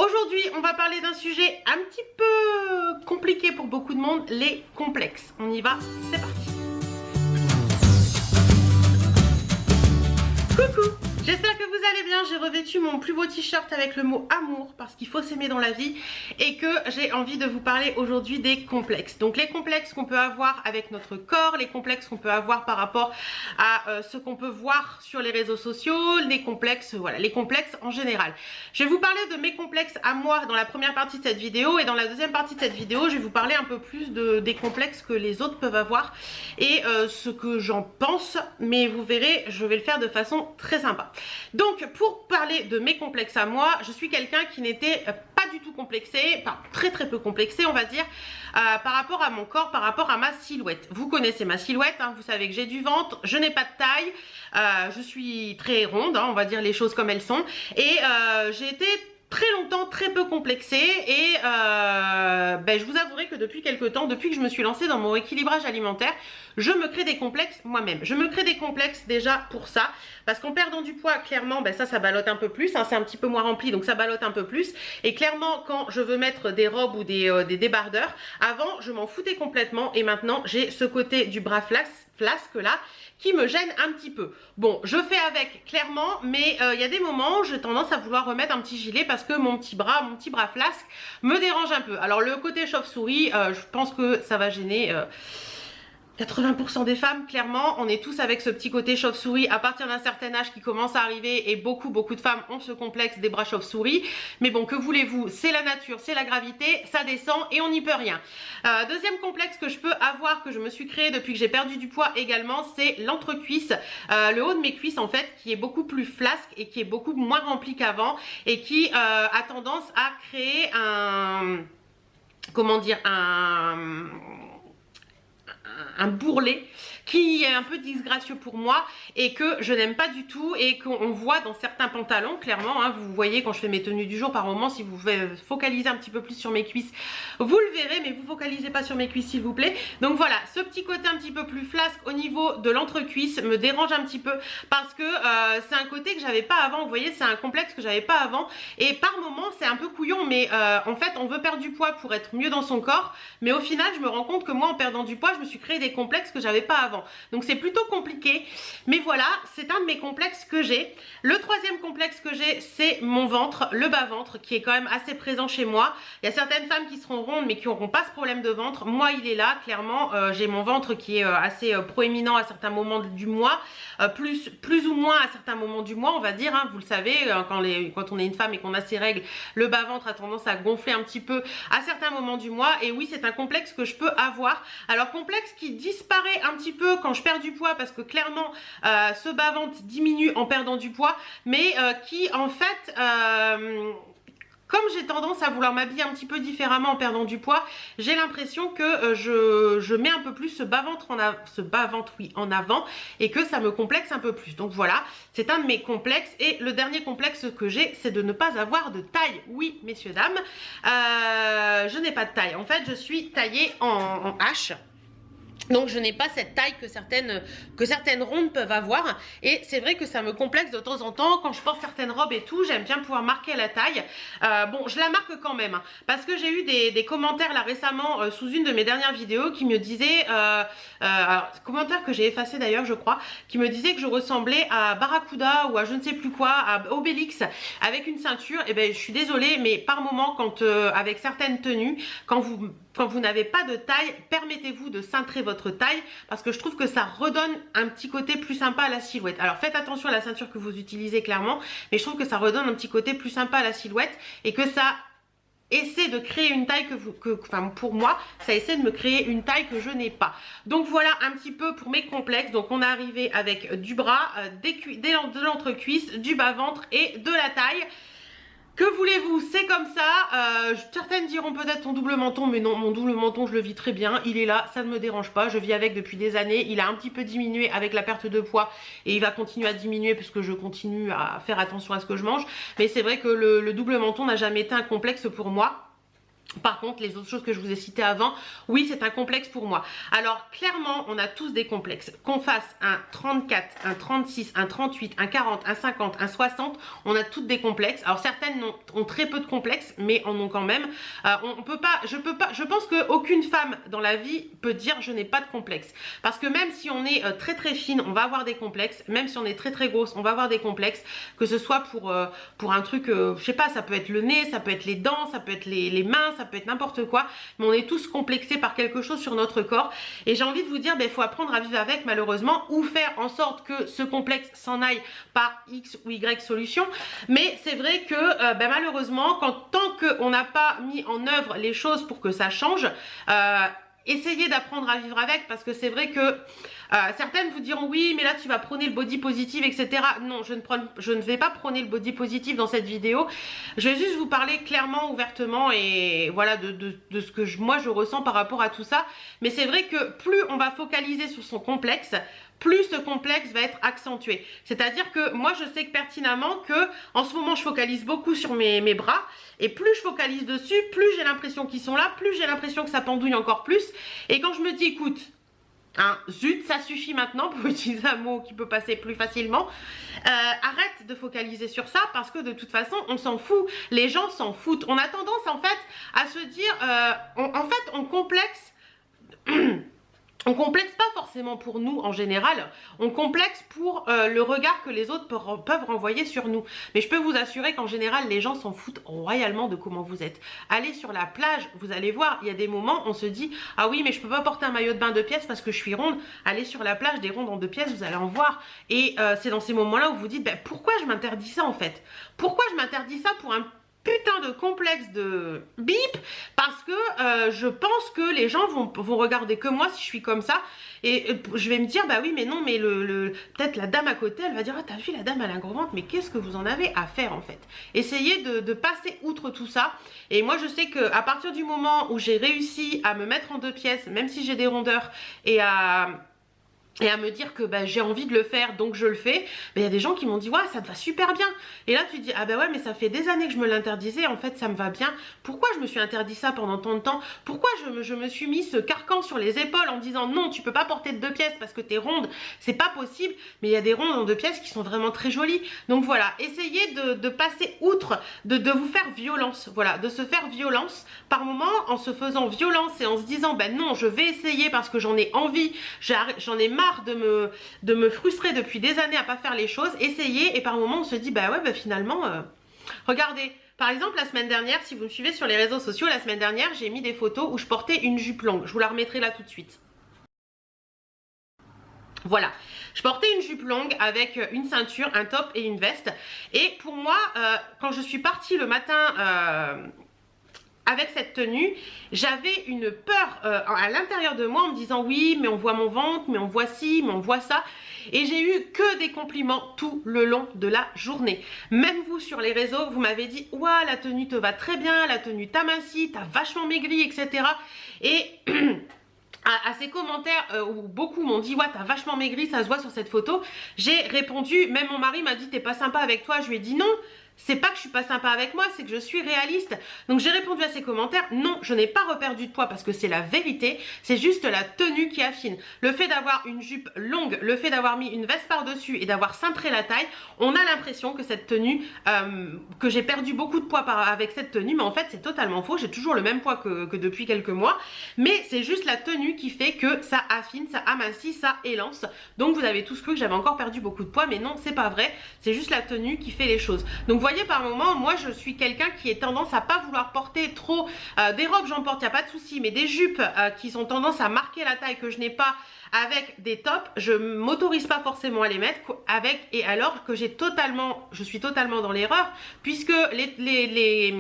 Aujourd'hui, on va parler d'un sujet un petit peu compliqué pour beaucoup de monde, les complexes. On y va, c'est parti. Coucou, j'espère que vous allez bien. J'ai revêtu mon plus beau t-shirt avec le mot amour parce qu'il faut s'aimer dans la vie et que j'ai envie de vous parler aujourd'hui des complexes. Donc les complexes qu'on peut avoir avec notre corps, les complexes qu'on peut avoir par rapport à ce qu'on peut voir sur les réseaux sociaux, les complexes, voilà, les complexes en général. Je vais vous parler de mes complexes à moi dans la première partie de cette vidéo et dans la deuxième partie de cette vidéo, je vais vous parler un peu plus des complexes que les autres peuvent avoir et ce que j'en pense, mais vous verrez, je vais le faire de façon très sympa. Donc pour parler de mes complexes à moi, je suis quelqu'un qui n'était pas du tout complexé, enfin très peu complexé on va dire, par rapport à mon corps, par rapport à ma silhouette. Vous connaissez ma silhouette, hein, vous savez que j'ai du ventre, je n'ai pas de taille, je suis très ronde, hein, on va dire les choses comme elles sont, et j'ai été très longtemps très peu complexée et je vous avouerai que depuis quelques temps, depuis que je me suis lancée dans mon équilibrage alimentaire, je me crée des complexes moi-même. Je me crée des complexes déjà pour ça, parce qu'en perdant du poids, clairement, ça ballotte un peu plus, hein, c'est un petit peu moins rempli, donc ça ballotte un peu plus. Et clairement, quand je veux mettre des robes ou des débardeurs, avant, je m'en foutais complètement et maintenant, j'ai ce côté du bras flasque là, qui me gêne un petit peu. Bon, je fais avec clairement, mais il y a des moments où j'ai tendance à vouloir remettre un petit gilet parce que mon petit bras flasque me dérange un peu. Alors le côté chauve-souris, je pense que ça va gêner 80% des femmes, clairement, on est tous avec ce petit côté chauve-souris à partir d'un certain âge qui commence à arriver et beaucoup de femmes ont ce complexe des bras chauve-souris. Mais bon, que voulez-vous, c'est la nature, c'est la gravité, ça descend et on n'y peut rien. Deuxième complexe que je peux avoir, que je me suis créé depuis que j'ai perdu du poids également, c'est l'entrecuisse, le haut de mes cuisses en fait, qui est beaucoup plus flasque et qui est beaucoup moins rempli qu'avant et qui a tendance à créer un, comment dire, un bourrelet qui est un peu disgracieux pour moi et que je n'aime pas du tout et qu'on voit dans certains pantalons clairement, hein, vous voyez quand je fais mes tenues du jour par moment, si vous focalisez un petit peu plus sur mes cuisses vous le verrez, mais vous focalisez pas sur mes cuisses s'il vous plaît. Donc voilà, ce petit côté un petit peu plus flasque au niveau de l'entrecuisse me dérange un petit peu parce que c'est un côté que j'avais pas avant, vous voyez, c'est un complexe que j'avais pas avant et par moment c'est un peu couillon, mais en fait on veut perdre du poids pour être mieux dans son corps, mais au final je me rends compte que moi en perdant du poids je me suis créé des complexes que j'avais pas avant. Donc c'est plutôt compliqué, mais voilà, c'est un de mes complexes que j'ai. Le troisième complexe que j'ai, c'est mon ventre, le bas-ventre, qui est quand même assez présent chez moi. Il y a certaines femmes qui seront rondes, mais qui n'auront pas ce problème de ventre. Moi, il est là, clairement. J'ai mon ventre qui est assez proéminent à certains moments du mois, plus ou moins à certains moments du mois, on va dire. Hein, vous le savez, quand on est une femme et qu'on a ses règles, le bas-ventre a tendance à gonfler un petit peu à certains moments du mois. Et oui, c'est un complexe que je peux avoir. Alors, complexe qui disparaît un petit peu quand je perds du poids parce que clairement ce bas-ventre diminue en perdant du poids, mais qui en fait comme j'ai tendance à vouloir m'habiller un petit peu différemment en perdant du poids, j'ai l'impression que je mets un peu plus ce bas-ventre en avant et que ça me complexe un peu plus. Donc voilà, c'est un de mes complexes. Et le dernier complexe que j'ai, c'est de ne pas avoir de taille. Oui, messieurs, dames, je n'ai pas de taille. En fait, je suis taillée en H. Donc je n'ai pas cette taille que certaines rondes peuvent avoir et c'est vrai que ça me complexe de temps en temps quand je porte certaines robes et tout, j'aime bien pouvoir marquer la taille. Bon, je la marque quand même hein, parce que j'ai eu des commentaires là récemment sous une de mes dernières vidéos qui me disaient, commentaires que j'ai effacés d'ailleurs je crois, qui me disaient que je ressemblais à Barracuda ou à je ne sais plus quoi, à Obélix avec une ceinture. Et ben je suis désolée mais par moment quand avec certaines tenues, quand vous n'avez pas de taille, permettez-vous de cintrer votre taille parce que je trouve que ça redonne un petit côté plus sympa à la silhouette. Alors faites attention à la ceinture que vous utilisez clairement, mais je trouve que ça redonne un petit côté plus sympa à la silhouette et que ça essaie de créer une taille enfin pour moi, ça essaie de me créer une taille que je n'ai pas. Donc voilà un petit peu pour mes complexes. Donc on est arrivé avec du bras, de l'entrecuisse, du bas-ventre et de la taille. Que voulez-vous, c'est comme ça. Certaines diront peut-être ton double menton, mais non, mon double menton je le vis très bien, il est là, ça ne me dérange pas, je vis avec depuis des années. Il a un petit peu diminué avec la perte de poids et il va continuer à diminuer puisque je continue à faire attention à ce que je mange. Mais c'est vrai que le double menton n'a jamais été un complexe pour moi. Par contre, les autres choses que je vous ai citées avant, oui, c'est un complexe pour moi. Alors, clairement, on a tous des complexes. Qu'on fasse un 34, un 36, un 38, un 40, un 50, un 60, on a toutes des complexes. Alors, certaines ont très peu de complexes, mais en ont quand même. On peut pas, je pense qu'aucune femme dans la vie peut dire je n'ai pas de complexe. Parce que même si on est très très fine, on va avoir des complexes. Même si on est très très grosse, on va avoir des complexes. Que ce soit pour un truc, je sais pas, ça peut être le nez, ça peut être les dents, ça peut être les mains, ça peut être n'importe quoi, mais on est tous complexés par quelque chose sur notre corps. Et j'ai envie de vous dire, il faut apprendre à vivre avec, malheureusement, ou faire en sorte que ce complexe s'en aille par X ou Y solution. Mais c'est vrai que malheureusement, tant qu'on n'a pas mis en œuvre les choses pour que ça change, essayez d'apprendre à vivre avec, parce que c'est vrai que certaines vous diront oui, mais là tu vas prôner le body positive, etc. Non, je ne vais pas prôner le body positive dans cette vidéo. Je vais juste vous parler clairement, ouvertement, et voilà de ce que moi je ressens par rapport à tout ça. Mais c'est vrai que plus on va focaliser sur son complexe, plus ce complexe va être accentué. C'est-à-dire que moi je sais que pertinemment que en ce moment je focalise beaucoup sur mes bras, et plus je focalise dessus, plus j'ai l'impression qu'ils sont là, plus j'ai l'impression que ça pendouille encore plus. Et quand je me dis écoute, zut, ça suffit maintenant, pour utiliser un mot qui peut passer plus facilement, arrête de focaliser sur ça, parce que de toute façon on s'en fout, les gens s'en foutent. On a tendance en fait à se dire, on complexe on complexe pas forcément pour nous en général, on complexe pour le regard que les autres peuvent renvoyer sur nous. Mais je peux vous assurer qu'en général, les gens s'en foutent royalement de comment vous êtes. Allez sur la plage, vous allez voir, il y a des moments, on se dit « Ah oui, mais je peux pas porter un maillot de bain 2 pièces parce que je suis ronde. » Allez sur la plage, des rondes en 2 pièces, vous allez en voir. Et c'est dans ces moments-là où vous dites « Pourquoi je m'interdis ça en fait? Pourquoi je m'interdis ça pour un putain de complexe de bip, parce que je pense que les gens vont regarder que moi si je suis comme ça, et je vais me dire bah oui mais non, mais peut-être la dame à côté elle va dire ah t'as vu la dame à la gros ventre, mais qu'est-ce que vous en avez à faire en fait? Essayez de passer outre tout ça. Et moi je sais que à partir du moment où j'ai réussi à me mettre en 2 pièces, même si j'ai des rondeurs, et à me dire que j'ai envie de le faire donc je le fais, il y a des gens qui m'ont dit ouais ça te va super bien, et là tu te dis ah ouais mais ça fait des années que je me l'interdisais, en fait ça me va bien, pourquoi je me suis interdit ça pendant tant de temps, pourquoi je me suis mis ce carcan sur les épaules en disant non tu peux pas porter de 2 pièces parce que t'es ronde, c'est pas possible. Mais il y a des rondes en 2 pièces qui sont vraiment très jolies. Donc voilà, essayez de passer outre, de vous faire violence, voilà, de se faire violence par moment, en se faisant violence et en se disant non je vais essayer parce que j'en ai envie, j'en ai marre de me frustrer depuis des années à pas faire les choses. Essayez, et par moment on se dit finalement regardez, par exemple la semaine dernière, si vous me suivez sur les réseaux sociaux, la semaine dernière j'ai mis des photos où je portais une jupe longue, je vous la remettrai là tout de suite. Voilà, je portais une jupe longue avec une ceinture, un top et une veste, et pour moi quand je suis partie le matin avec cette tenue, j'avais une peur à l'intérieur de moi en me disant oui mais on voit mon ventre, mais on voit ci, mais on voit ça. Et j'ai eu que des compliments tout le long de la journée. Même vous sur les réseaux, vous m'avez dit ouah la tenue te va très bien, la tenue t'amincit, t'as vachement maigri, etc. Et à ces commentaires où beaucoup m'ont dit ouais t'as vachement maigri, ça se voit sur cette photo, j'ai répondu, même mon mari m'a dit t'es pas sympa avec toi, je lui ai dit non. C'est pas que je suis pas sympa avec moi, c'est que je suis réaliste. Donc j'ai répondu à ces commentaires, non, je n'ai pas reperdu de poids parce que c'est la vérité, c'est juste la tenue qui affine. Le fait d'avoir une jupe longue, le fait d'avoir mis une veste par-dessus et d'avoir cintré la taille, on a l'impression que cette tenue, que j'ai perdu beaucoup de poids avec cette tenue, mais en fait c'est totalement faux, j'ai toujours le même poids que depuis quelques mois, mais c'est juste la tenue qui fait que ça affine, ça amincit, ça élance. Donc vous avez tous cru que j'avais encore perdu beaucoup de poids, mais non, c'est pas vrai, c'est juste la tenue qui fait les choses. Donc voyez, par moment, moi je suis quelqu'un qui est tendance à pas vouloir porter trop des robes, j'en porte, il n'y a pas de souci, mais des jupes qui ont tendance à marquer la taille que je n'ai pas avec des tops, je m'autorise pas forcément à les mettre avec, et alors que je suis totalement dans l'erreur, puisque les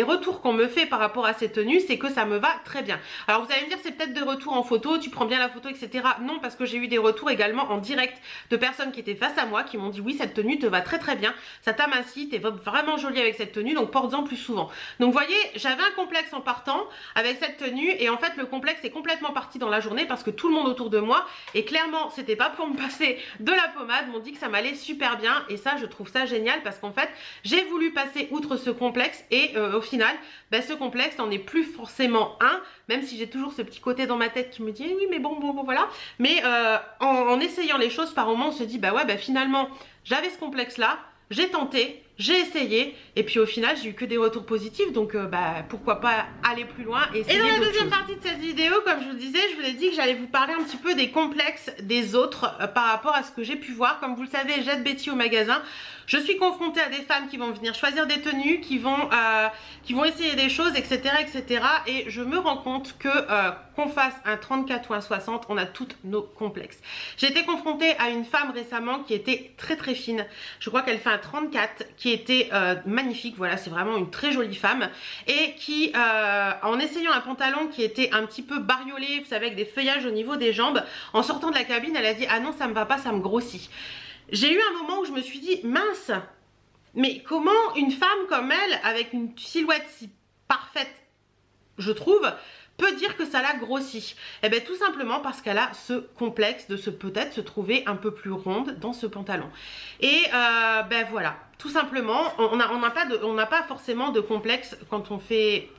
retours qu'on me fait par rapport à ces tenues, c'est que ça me va très bien. Alors vous allez me dire c'est peut-être des retours en photo, tu prends bien la photo, etc. Non, parce que j'ai eu des retours également en direct de personnes qui étaient face à moi, qui m'ont dit oui cette tenue te va très très bien, ça t'amincit, t'es vraiment jolie avec cette tenue, donc porte-en plus souvent. Donc vous voyez, j'avais un complexe en partant avec cette tenue, et en fait le complexe est complètement parti dans la journée parce que tout le monde autour de moi, et clairement c'était pas pour me passer de la pommade, m'ont dit que ça m'allait super bien, et ça je trouve ça génial parce qu'en fait j'ai voulu passer outre ce complexe complexe et au final, ben, ce complexe n'en est plus forcément un, même si j'ai toujours ce petit côté dans ma tête qui me dit oui mais bon voilà. Mais en essayant les choses, par moment on se dit bah ouais, bah finalement j'avais ce complexe là, j'ai tenté, j'ai essayé et puis au final j'ai eu que des retours positifs, donc bah pourquoi pas aller plus loin et essayer. Et dans la deuxième partie de cette vidéo, comme je vous disais, je vous ai dit que j'allais vous parler un petit peu des complexes des autres par rapport à ce que j'ai pu voir. Comme vous le savez, j'aide Betty au magasin. Je suis confrontée à des femmes qui vont venir choisir des tenues, qui vont essayer des choses, etc., etc. Et je me rends compte que qu'on fasse un 34 ou un 60, on a toutes nos complexes. J'ai été confrontée à une femme récemment qui était très très fine. Je crois qu'elle fait un 34, qui était magnifique. Voilà, c'est vraiment une très jolie femme. Et qui, en essayant un pantalon qui était un petit peu bariolé, vous savez, avec des feuillages au niveau des jambes, en sortant de la cabine, elle a dit « Ah non, ça me va pas, ça me grossit ». J'ai eu un moment où je me suis dit, mince, mais comment une femme comme elle, avec une silhouette si parfaite, je trouve, peut dire que ça la grossit? Eh bien tout simplement parce qu'elle a ce complexe de peut-être se trouver un peu plus ronde dans ce pantalon. Et ben voilà, tout simplement, on n'a pas forcément de complexe quand on fait...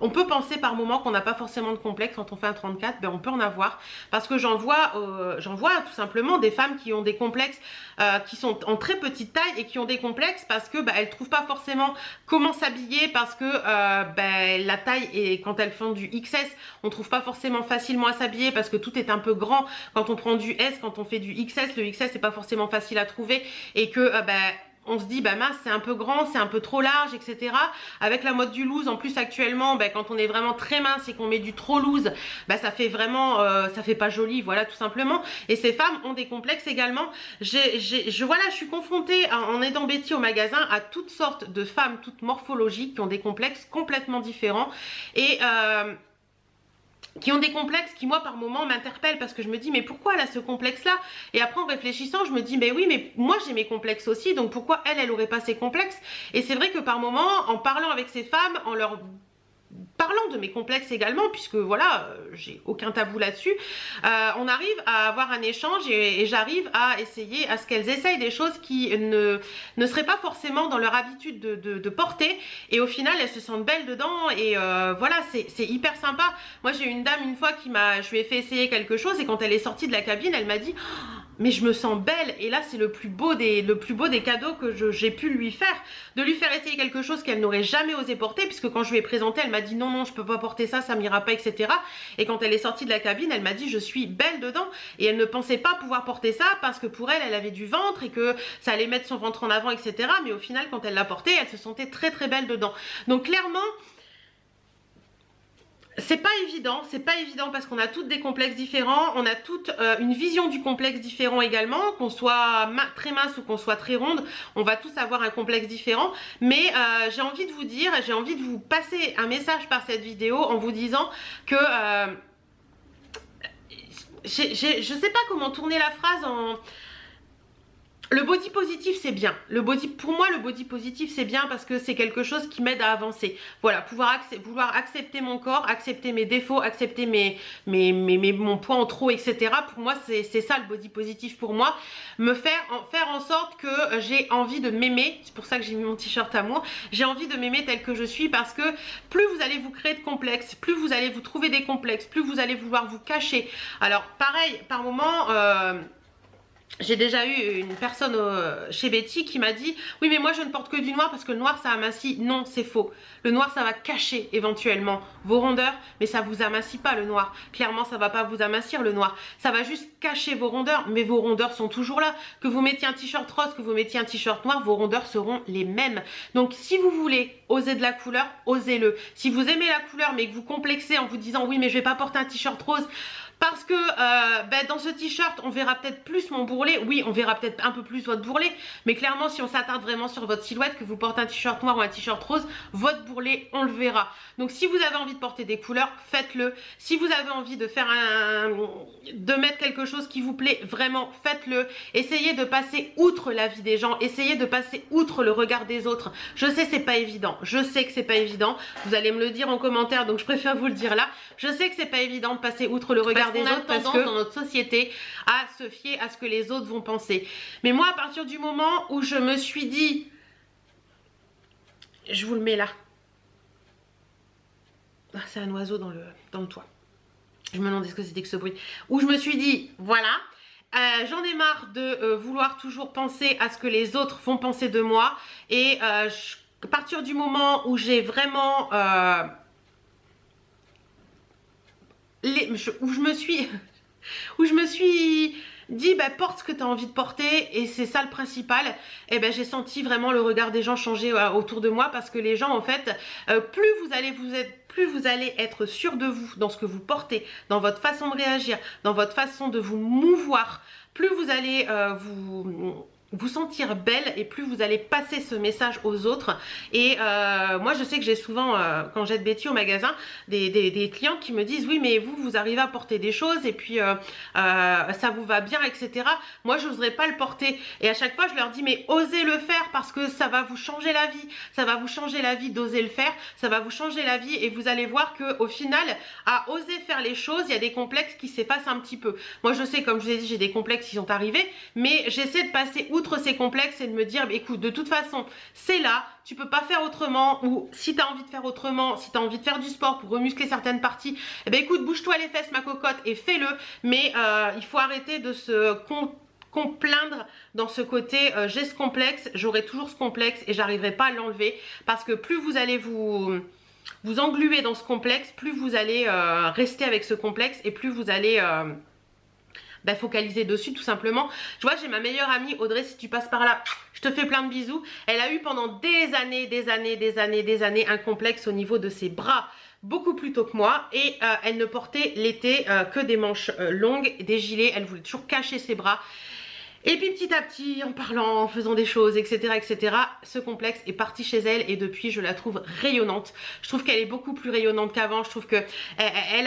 On peut penser par moment qu'on n'a pas forcément de complexe quand on fait un 34, ben on peut en avoir. Parce que j'en vois tout simplement des femmes qui ont des complexes, qui sont en très petite taille et qui ont des complexes parce que elles ne trouvent pas forcément comment s'habiller, parce que la taille, et quand elles font du XS, on ne trouve pas forcément facilement à s'habiller parce que tout est un peu grand. Quand on prend du S, quand on fait du XS, le XS n'est pas forcément facile à trouver et que on se dit bah mince, c'est un peu grand, c'est un peu trop large, etc. Avec la mode du loose en plus actuellement, quand on est vraiment très mince et qu'on met du trop loose, ça fait vraiment, ça fait pas joli, voilà, tout simplement. Et ces femmes ont des complexes également. Voilà, je suis confrontée en aidant Betty au magasin à toutes sortes de femmes, toutes morphologiques, qui ont des complexes complètement différents et qui ont des complexes qui moi par moment m'interpellent, parce que je me dis mais pourquoi elle a ce complexe là, et après en réfléchissant je me dis mais oui, mais moi j'ai mes complexes aussi, donc pourquoi elle aurait pas ses complexes? Et c'est vrai que par moment, en parlant avec ces femmes, en leur parlant de mes complexes également, puisque voilà, j'ai aucun tabou là-dessus, on arrive à avoir un échange et j'arrive à essayer à ce qu'elles essayent des choses qui ne seraient pas forcément dans leur habitude de porter, et au final elles se sentent belles dedans, et voilà, c'est hyper sympa. Moi j'ai eu une dame une fois je lui ai fait essayer quelque chose, et quand elle est sortie de la cabine, elle m'a dit mais je me sens belle, et là c'est le plus beau des cadeaux que j'ai pu lui faire, de lui faire essayer quelque chose qu'elle n'aurait jamais osé porter, puisque quand je lui ai présenté, elle m'a dit non je peux pas porter ça, ça m'ira pas, etc. Et quand elle est sortie de la cabine, elle m'a dit je suis belle dedans, et elle ne pensait pas pouvoir porter ça parce que pour elle, elle avait du ventre et que ça allait mettre son ventre en avant, etc. Mais au final, quand elle l'a porté, elle se sentait très très belle dedans. Donc clairement, c'est pas évident parce qu'on a toutes des complexes différents, on a toutes une vision du complexe différent également, qu'on soit très mince ou qu'on soit très ronde, on va tous avoir un complexe différent. Mais j'ai envie de vous dire, j'ai envie de vous passer un message par cette vidéo en vous disant que je sais pas comment tourner la phrase en... Le body positif c'est bien, pour moi le body positif c'est bien parce que c'est quelque chose qui m'aide à avancer. Voilà, vouloir accepter mon corps, accepter mes défauts, accepter mon poids en trop, etc. Pour moi c'est ça le body positif pour moi. Faire en sorte que j'ai envie de m'aimer, c'est pour ça que j'ai mis mon t-shirt amour, j'ai envie de m'aimer tel que je suis, parce que plus vous allez vous créer de complexes, plus vous allez vous trouver des complexes, plus vous allez vouloir vous cacher. Alors pareil, par moment... j'ai déjà eu une personne chez Betty qui m'a dit oui mais moi je ne porte que du noir parce que le noir ça amincit. Non, c'est faux. Le noir ça va cacher éventuellement vos rondeurs, mais ça vous amincit pas le noir. Clairement ça va pas vous amincir le noir, ça va juste cacher vos rondeurs, mais vos rondeurs sont toujours là. Que vous mettiez un t-shirt rose, que vous mettiez un t-shirt noir, vos rondeurs seront les mêmes. Donc si vous voulez oser de la couleur, osez-le. Si vous aimez la couleur mais que vous complexez en vous disant oui mais je vais pas porter un t-shirt rose parce que dans ce t-shirt on verra peut-être plus mon bourrelet, oui on verra peut-être un peu plus votre bourrelet, mais clairement si on s'attarde vraiment sur votre silhouette, que vous portez un t-shirt noir ou un t-shirt rose, votre bourrelet on le verra. Donc si vous avez envie de porter des couleurs, faites-le. Si vous avez envie de faire de mettre quelque chose qui vous plaît, vraiment faites-le. Essayez de passer outre la vie des gens, essayez de passer outre le regard des autres. Je sais c'est pas évident, je sais que c'est pas évident, vous allez me le dire en commentaire, donc je préfère vous le dire là. Je sais que c'est pas évident de passer outre le regard des autres, parce que dans notre société à se fier à ce que les autres vont penser. Mais moi à partir du moment où je me suis dit Je vous le mets là. Ah, c'est un oiseau dans le toit. Je me demandais ce que c'était que ce bruit. Où je me suis dit, voilà, j'en ai marre de vouloir toujours penser à ce que les autres vont penser de moi. Et à partir du moment où j'ai vraiment... où je me suis dit bah, porte ce que tu as envie de porter, et c'est ça le principal. Et ben j'ai senti vraiment le regard des gens changer autour de moi, parce que les gens en fait plus vous allez être sûr de vous dans ce que vous portez, dans votre façon de réagir, dans votre façon de vous mouvoir, plus vous allez vous sentir belle, et plus vous allez passer ce message aux autres. Et moi je sais que j'ai souvent quand j'aide Betty au magasin des clients qui me disent oui mais vous arrivez à porter des choses et puis ça vous va bien, etc. Moi je n'oserais pas le porter, et à chaque fois je leur dis mais osez le faire, parce que ça va vous changer la vie, ça va vous changer la vie d'oser le faire, ça va vous changer la vie, et vous allez voir que au final à oser faire les choses, il y a des complexes qui s'effacent un petit peu. Moi je sais, comme je vous ai dit, j'ai des complexes qui sont arrivés, mais j'essaie de passer outre ces complexes et de me dire écoute, de toute façon c'est là, tu peux pas faire autrement, ou si tu as envie de faire autrement, si tu as envie de faire du sport pour remuscler certaines parties, eh ben écoute, bouge-toi les fesses ma cocotte et fais-le. Mais il faut arrêter de se plaindre dans ce côté j'ai ce complexe, j'aurai toujours ce complexe et j'arriverai pas à l'enlever, parce que plus vous allez vous engluer dans ce complexe, plus vous allez rester avec ce complexe, et plus vous allez bah, focaliser dessus tout simplement. Je vois, j'ai ma meilleure amie Audrey, si tu passes par là, je te fais plein de bisous. Elle a eu pendant des années un complexe au niveau de ses bras, beaucoup plus tôt que moi, et elle ne portait l'été que des manches longues, des gilets. Elle voulait toujours cacher ses bras. Et puis petit à petit, en parlant, en faisant des choses, etc., ce complexe est parti chez elle, et depuis je la trouve rayonnante. Je trouve qu'elle est beaucoup plus rayonnante qu'avant. Je trouve que elle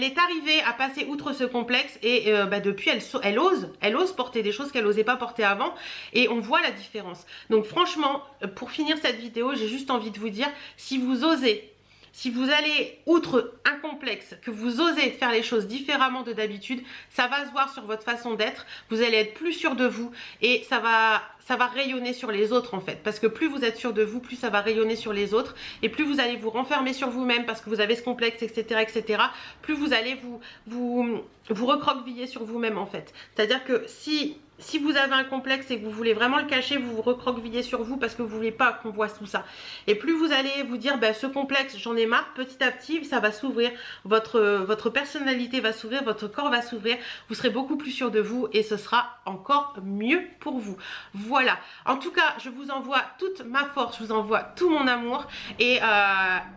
est arrivée à passer outre ce complexe, et bah, depuis elle ose porter des choses qu'elle n'osait pas porter avant, et on voit la différence. Donc franchement, pour finir cette vidéo, j'ai juste envie de vous dire, si vous osez, si vous allez outre un complexe, que vous osez faire les choses différemment de d'habitude, ça va se voir sur votre façon d'être, vous allez être plus sûr de vous, et ça va rayonner sur les autres en fait, parce que plus vous êtes sûr de vous, plus ça va rayonner sur les autres, et plus vous allez vous renfermer sur vous-même parce que vous avez ce complexe, etc., plus vous allez vous recroqueviller sur vous-même en fait. C'est-à-dire que si vous avez un complexe et que vous voulez vraiment le cacher, vous vous recroquevillez sur vous parce que vous ne voulez pas qu'on voit tout ça. Et plus vous allez vous dire, bah, ce complexe, j'en ai marre, petit à petit, ça va s'ouvrir, votre personnalité va s'ouvrir, votre corps va s'ouvrir, vous serez beaucoup plus sûr de vous, et ce sera encore mieux pour vous. Voilà, en tout cas, je vous envoie toute ma force, je vous envoie tout mon amour, et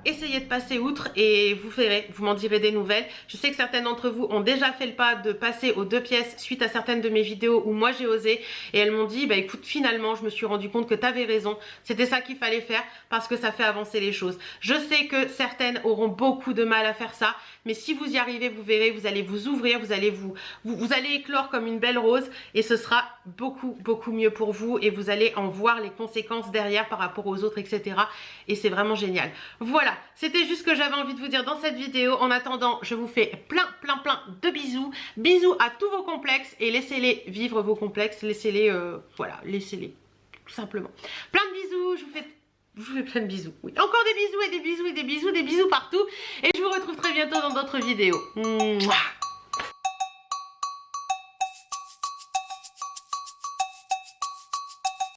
essayez de passer outre, et vous verrez, vous m'en direz des nouvelles. Je sais que certaines d'entre vous ont déjà fait le pas de passer aux 2 pièces suite à certaines de mes vidéos où moi j'ai osé, et elles m'ont dit bah écoute, finalement je me suis rendu compte que tu avais raison, c'était ça qu'il fallait faire, parce que ça fait avancer les choses. Je sais que certaines auront beaucoup de mal à faire ça, mais si vous y arrivez, vous verrez, vous allez vous ouvrir, vous allez éclore comme une belle rose, et ce sera beaucoup mieux pour vous, et vous allez en voir les conséquences derrière par rapport aux autres, etc. Et c'est vraiment génial. Voilà, c'était juste ce que j'avais envie de vous dire dans cette vidéo. En attendant, je vous fais plein de bisous. Bisous à tous vos complexes, et laissez-les vivre vos complexes, laissez-les, voilà, laissez-les, tout simplement. Plein de bisous, je vous fais plein de bisous. Oui, encore des bisous et des bisous et des bisous partout. Et je vous retrouve très bientôt dans d'autres vidéos. Mouah.